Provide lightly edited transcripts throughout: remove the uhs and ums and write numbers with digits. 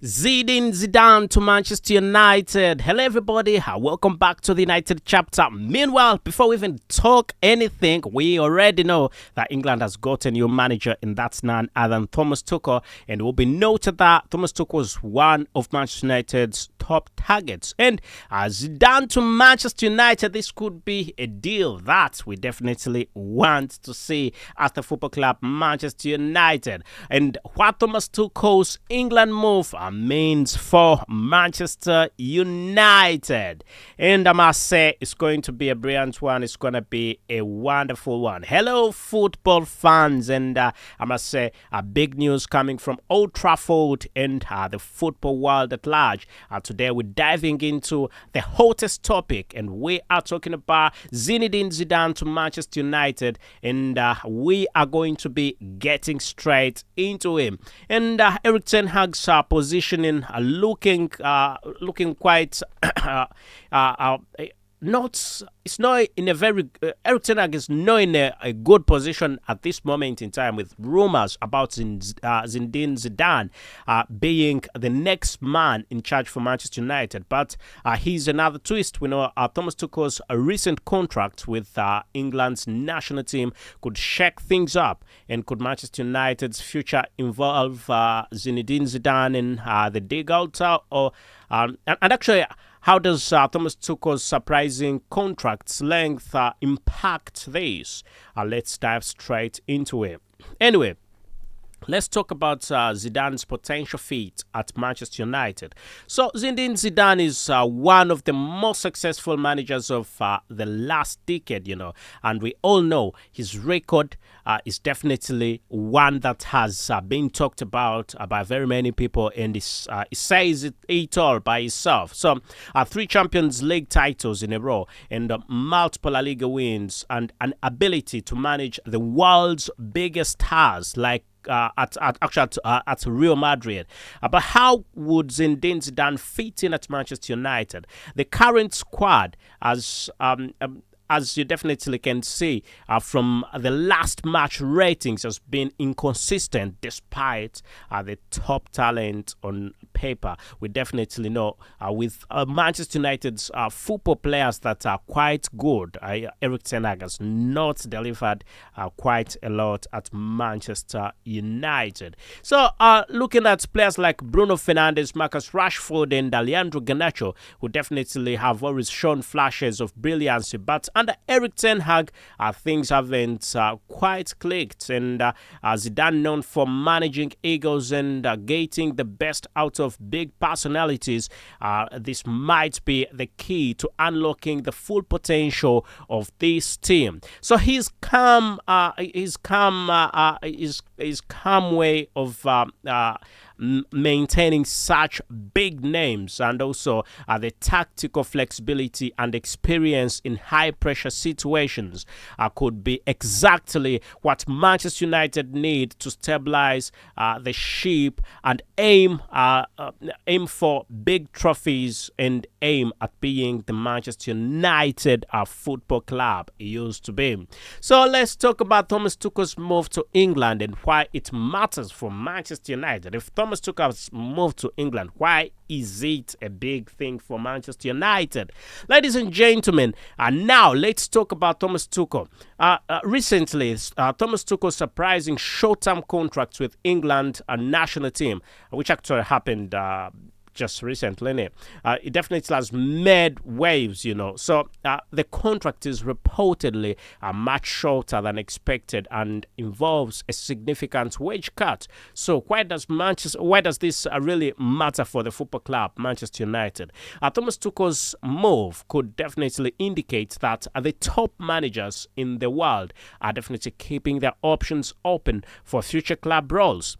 Zidane to Manchester United. Hello, everybody. Welcome back to the United chapter. Meanwhile, before we even talk anything, we already know that England has got a new manager, and that's none other than Thomas Tuchel. And it will be noted that Thomas Tuchel was one of Manchester United's top targets. And Zidane to Manchester United, this could be a deal that we definitely want to see at the football club Manchester United. And what Thomas Tuchel's England move means for Manchester United. And I must say, it's going to be a brilliant one. It's going to be a wonderful one. Hello, football fans. And I must say, big news coming from Old Trafford and the football world at large. Today, we're diving into the hottest topic, and we are talking about Zinedine Zidane to Manchester United. And we are going to be getting straight into him. And Erik ten Hag's positioning looking quite it's not in a very Erik ten Hag is not in a good position at this moment in time, with rumors about Zinedine Zidane being the next man in charge for Manchester United. But he's another twist. We know Thomas Tuchel's recent contract with England's national team could shake things up, and could Manchester United's future involve Zinedine Zidane in the dugout, and actually, how does Thomas Tuchel's surprising contract's length impact this? Let's dive straight into it. Anyway, let's talk about Zidane's potential fit at Manchester United. So, Zinedine Zidane is one of the most successful managers of the last decade, and we all know his record is definitely one that has been talked about by very many people, and he says it all by himself. So, 3 Champions League titles in a row, and multiple La Liga wins, and an ability to manage the world's biggest stars like at Real Madrid. But how would Zinedine Zidane fit in at Manchester United? The current squad, as you definitely can see from the last match ratings, has been inconsistent despite the top talent on paper. We definitely know with Manchester United's football players that are quite good, Erik ten Hag has not delivered quite a lot at Manchester United. So looking at players like Bruno Fernandes, Marcus Rashford, and Leandro Garnacho, who definitely have always shown flashes of brilliancy, but under Erik ten Hag, things haven't quite clicked, and Zidane, known for managing egos and getting the best out of big personalities, this might be the key to unlocking the full potential of this team. So his calm way of maintaining such big names, and also the tactical flexibility and experience in high pressure situations could be exactly what Manchester United need to stabilize the ship and aim for big trophies, and aim at being the Manchester United football club it used to be. So let's talk about Thomas Tuchel's move to England and why it matters for Manchester United. If Thomas Tuchel's moved to England, why is it a big thing for Manchester United? Ladies and gentlemen, now let's talk about Thomas Tuchel. Recently, Thomas Tuchel's surprising short-term contracts with England national team, which actually happened just recently. It definitely has made waves, So the contract is reportedly much shorter than expected and involves a significant wage cut. So why does this really matter for the football club Manchester United? Thomas Tuchel's move could definitely indicate that the top managers in the world are definitely keeping their options open for future club roles.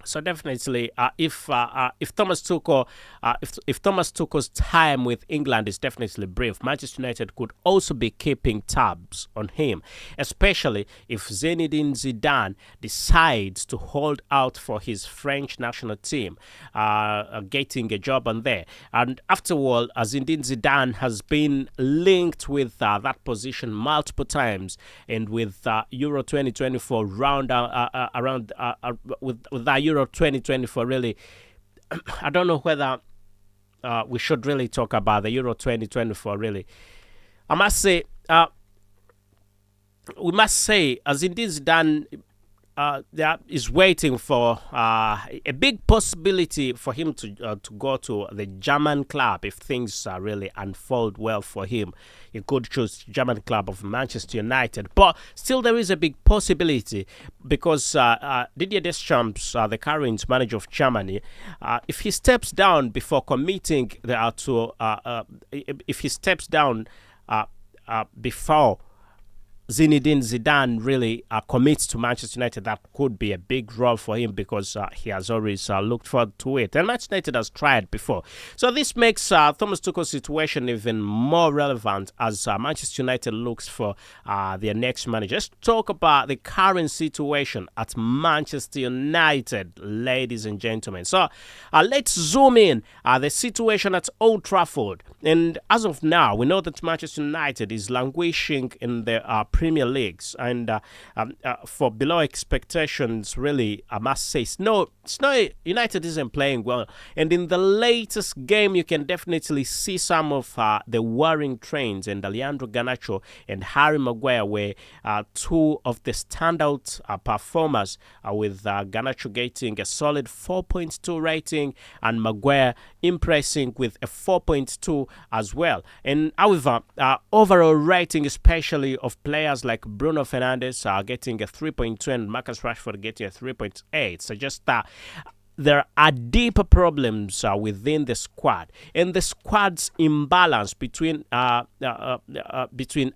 So definitely, if Thomas Tuchel's time with England is definitely brief, Manchester United could also be keeping tabs on him, especially if Zinedine Zidane decides to hold out for his French national team, getting a job on there. And after all, Zinedine Zidane has been linked with that position multiple times, and with Euro 2024 with that Euro 2024 really. I don't know whether we should really talk about the Euro 2024 really. I must say, we must say, as indeed Zidane there is waiting for a big possibility for him to go to the German club if things really unfold well for him. He could choose German club of Manchester United, but still there is a big possibility because Didier Deschamps, the current manager of Germany, if he steps down before committing if he steps down before Zinedine Zidane really commits to Manchester United, that could be a big role for him because he has always looked forward to it. And Manchester United has tried before. So this makes Thomas Tuchel's situation even more relevant as Manchester United looks for their next manager. Let's talk about the current situation at Manchester United, ladies and gentlemen. So let's zoom in the situation at Old Trafford. And as of now, we know that Manchester United is languishing in the Premier Leagues and for below expectations, really, I must say. United isn't playing well. And in the latest game, you can definitely see some of the worrying trends. And Alejandro Garnacho and Harry Maguire were two of the standout performers, with Garnacho getting a solid 4.2 rating and Maguire impressing with a 4.2 as well. And however, overall rating, especially of players like Bruno Fernandes getting a 3.2 and Marcus Rashford getting a 3.8, suggests that there are deeper problems within the squad, and the squad's imbalance between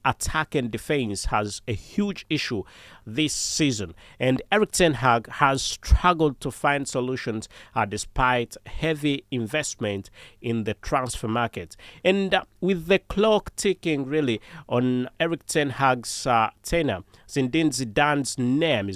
attack and defense has a huge issue this season. And Erik ten Hag has struggled to find solutions despite heavy investment in the transfer market. And with the clock ticking really on Erik ten Hag's tenure, Zinedine Zidane's name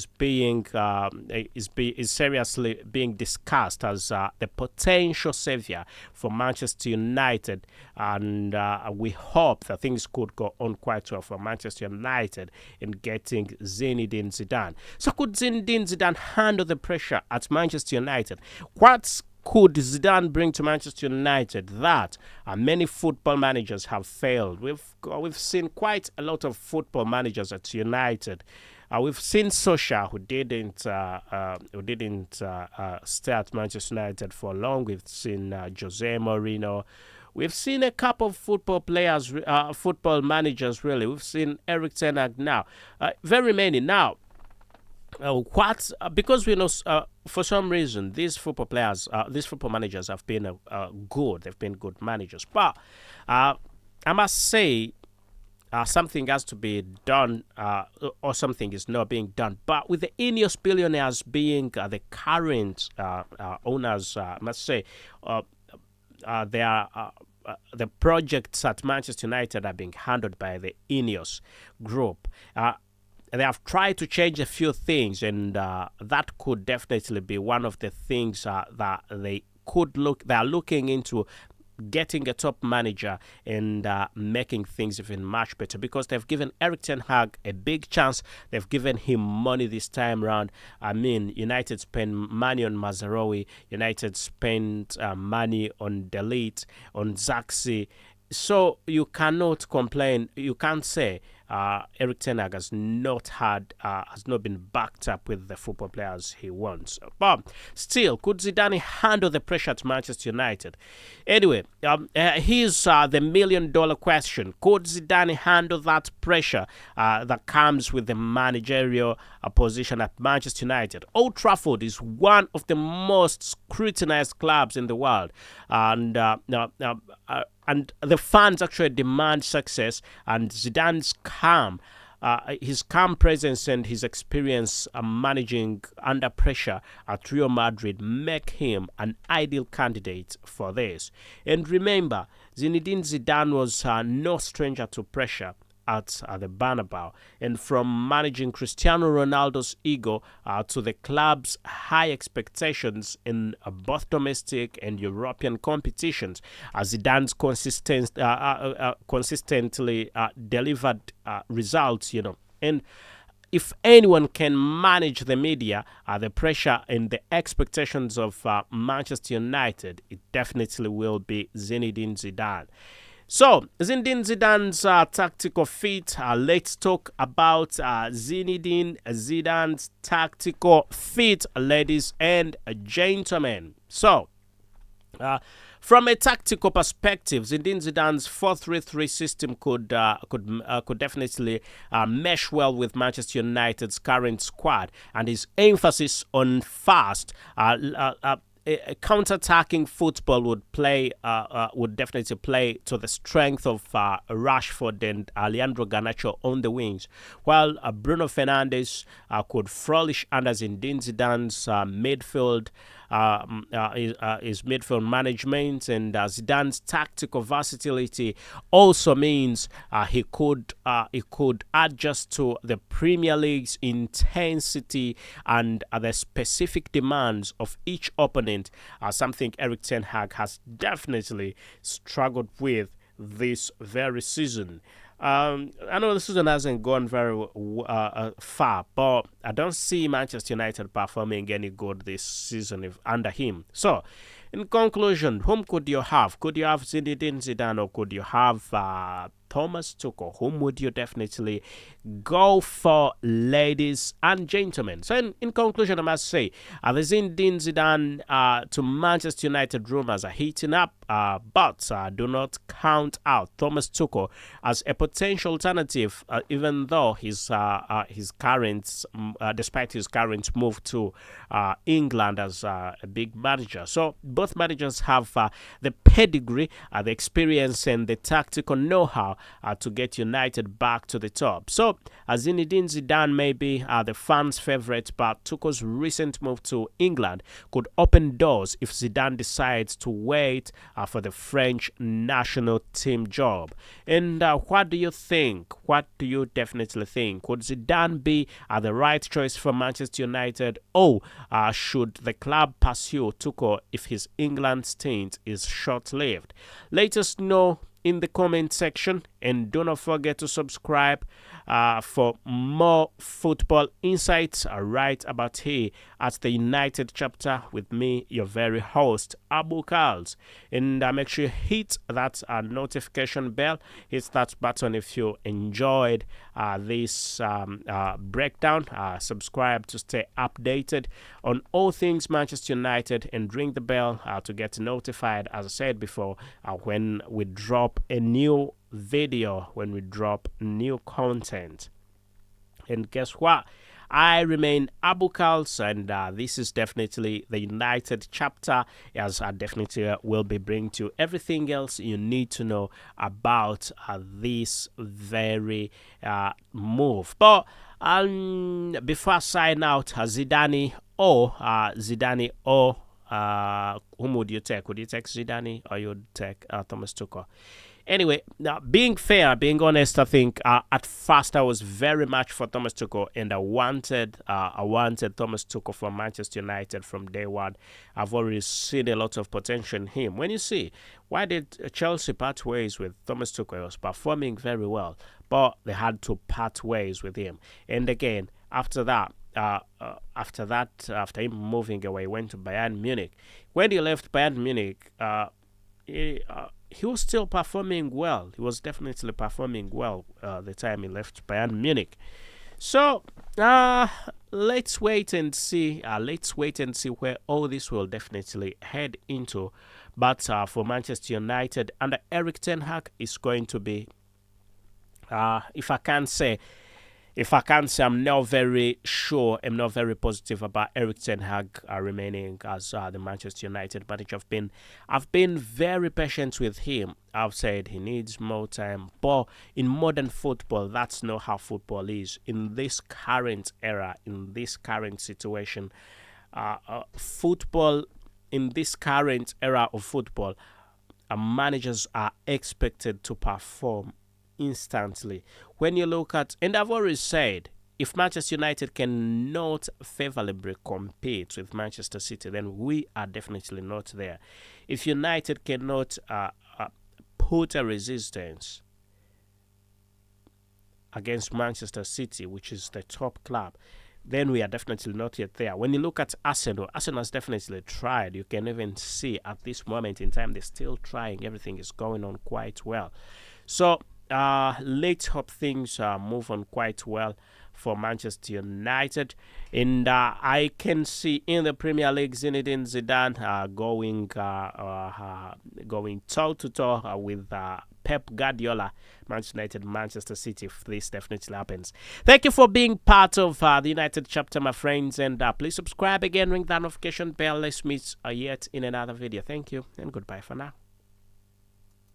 is seriously being discussed as the potential savior for Manchester United, and we hope that things could go on quite well for Manchester United in getting Zinedine Zidane. So could Zinedine Zidane handle the pressure at Manchester United? What could Zidane bring to Manchester United that many football managers have failed? We've seen quite a lot of football managers at United. We've seen Solskjaer, who didn't stay at Manchester United for long. We've seen Jose Mourinho. We've seen a couple of football managers really. We've seen Erik ten Hag now. Very many now. Because we know for some reason these football managers have been good. They've been good managers, but I must say something has to be done, or something is not being done. But with the Ineos billionaires being the current owners, I must say they are. The projects at Manchester United are being handled by the Ineos group. They have tried to change a few things, and that could definitely be one of the things that they are looking into, getting a top manager and making things even much better, because they've given Erik ten Hag a big chance. They've given him money this time around. I mean, United spent money on Mazraoui. United spent money on Delete, on Zaxi. So you cannot complain. You can't say Erik ten Hag has not been backed up with the football players he wants. But still, could Zidane handle the pressure at Manchester United? Anyway, here's the $1 million question. Could Zidane handle that pressure that comes with the managerial position at Manchester United? Old Trafford is one of the most scrutinized clubs in the world, and the fans actually demand success, and Zidane's his calm presence and his experience managing under pressure at Real Madrid make him an ideal candidate for this. And remember, Zinedine Zidane was no stranger to pressure at the Bernabeu, and from managing Cristiano Ronaldo's ego to the club's high expectations in both domestic and European competitions, Zidane's consistently delivered results, and if anyone can manage the media, the pressure and the expectations of Manchester United, it definitely will be Zinedine Zidane. So, Zinedine Zidane's tactical feat. Let's talk about Zinedine Zidane's tactical feat, ladies and gentlemen. So, from a tactical perspective, Zinedine Zidane's 4-3-3 system could definitely mesh well with Manchester United's current squad, and his emphasis on fast. A counter-attacking football would definitely play to the strength of Rashford and Leandro Garnacho on the wings, while Bruno Fernandes could flourish under Zinedine Zidane's his midfield management, and Zidane's tactical versatility also means he could adjust to the Premier League's intensity and the specific demands of each opponent, something Erik ten Hag has definitely struggled with this very season. I know the season hasn't gone very far, but I don't see Manchester United performing any good this season under him. So, in conclusion, whom could you have? Could you have Zinedine Zidane, or could you have Thomas Tuchel? Whom would you definitely go for, ladies and gentlemen? So, in conclusion, I must say, the Zinedine Zidane to Manchester United rumors are heating up, but do not count out Thomas Tuchel as a potential alternative, even though despite his current move to England as a big manager. So, both managers have the pedigree, the experience, and the tactical know-how to get United back to the top. So, Zinedine Zidane may be the fans' favorite, but Tuchel's recent move to England could open doors if Zidane decides to wait for the French national team job. And what do you think? What do you definitely think? Would Zidane be the right choice for Manchester United, or should the club pursue Tuchel if his England stint is short-lived? Let us know in the comment section, and do not forget to subscribe for more football insights right about here at the United chapter with me, your very host, Abu KALS. And make sure you hit that notification bell, hit that button if you enjoyed this breakdown. Subscribe to stay updated on all things Manchester United, and ring the bell to get notified, as I said before, when we drop a new video, when we drop new content. And guess what? I remain Abu KALS, and this is definitely the United chapter, as I definitely will be bringing to you everything else you need to know about this very move. But before I sign out, Zidane or whom would you take? Would you take Zidane, or you would take Thomas Tuchel? Anyway, now being fair, being honest, I think at first I was very much for Thomas Tuchel, and I wanted Thomas Tuchel for Manchester United from day one. I've already seen a lot of potential in him. When you see, why did Chelsea part ways with Thomas Tuchel? He was performing very well, but they had to part ways with him. And again, after him moving away, went to Bayern Munich. When he left Bayern Munich, he was still performing well. He was definitely performing well the time he left Bayern Munich. So let's wait and see. Where all this will definitely head into. But for Manchester United under Erik ten Hag, is going to be, if I can say, I'm not very sure, I'm not very positive about Erik ten Hag remaining as the Manchester United manager. I've been very patient with him. I've said he needs more time, but in modern football, that's not how football is. In this current era, in this current situation, in this current era of football, managers are expected to perform instantly. When you look at, and I've already said, if Manchester United cannot favorably compete with Manchester City, then we are definitely not there. If United cannot put a resistance against Manchester City, which is the top club, then we are definitely not yet there. When you look at Arsenal, Arsenal has definitely tried. You can even see at this moment in time, they're still trying. Everything is going on quite well. So let's hope things move on quite well for Manchester United. And I can see in the Premier League Zinedine Zidane going toe-to-toe with Pep Guardiola, Manchester United, Manchester City, if this definitely happens. Thank you for being part of the United chapter, my friends, and please subscribe again, ring that notification bell. Let's meet yet in another video. Thank you, and goodbye for now.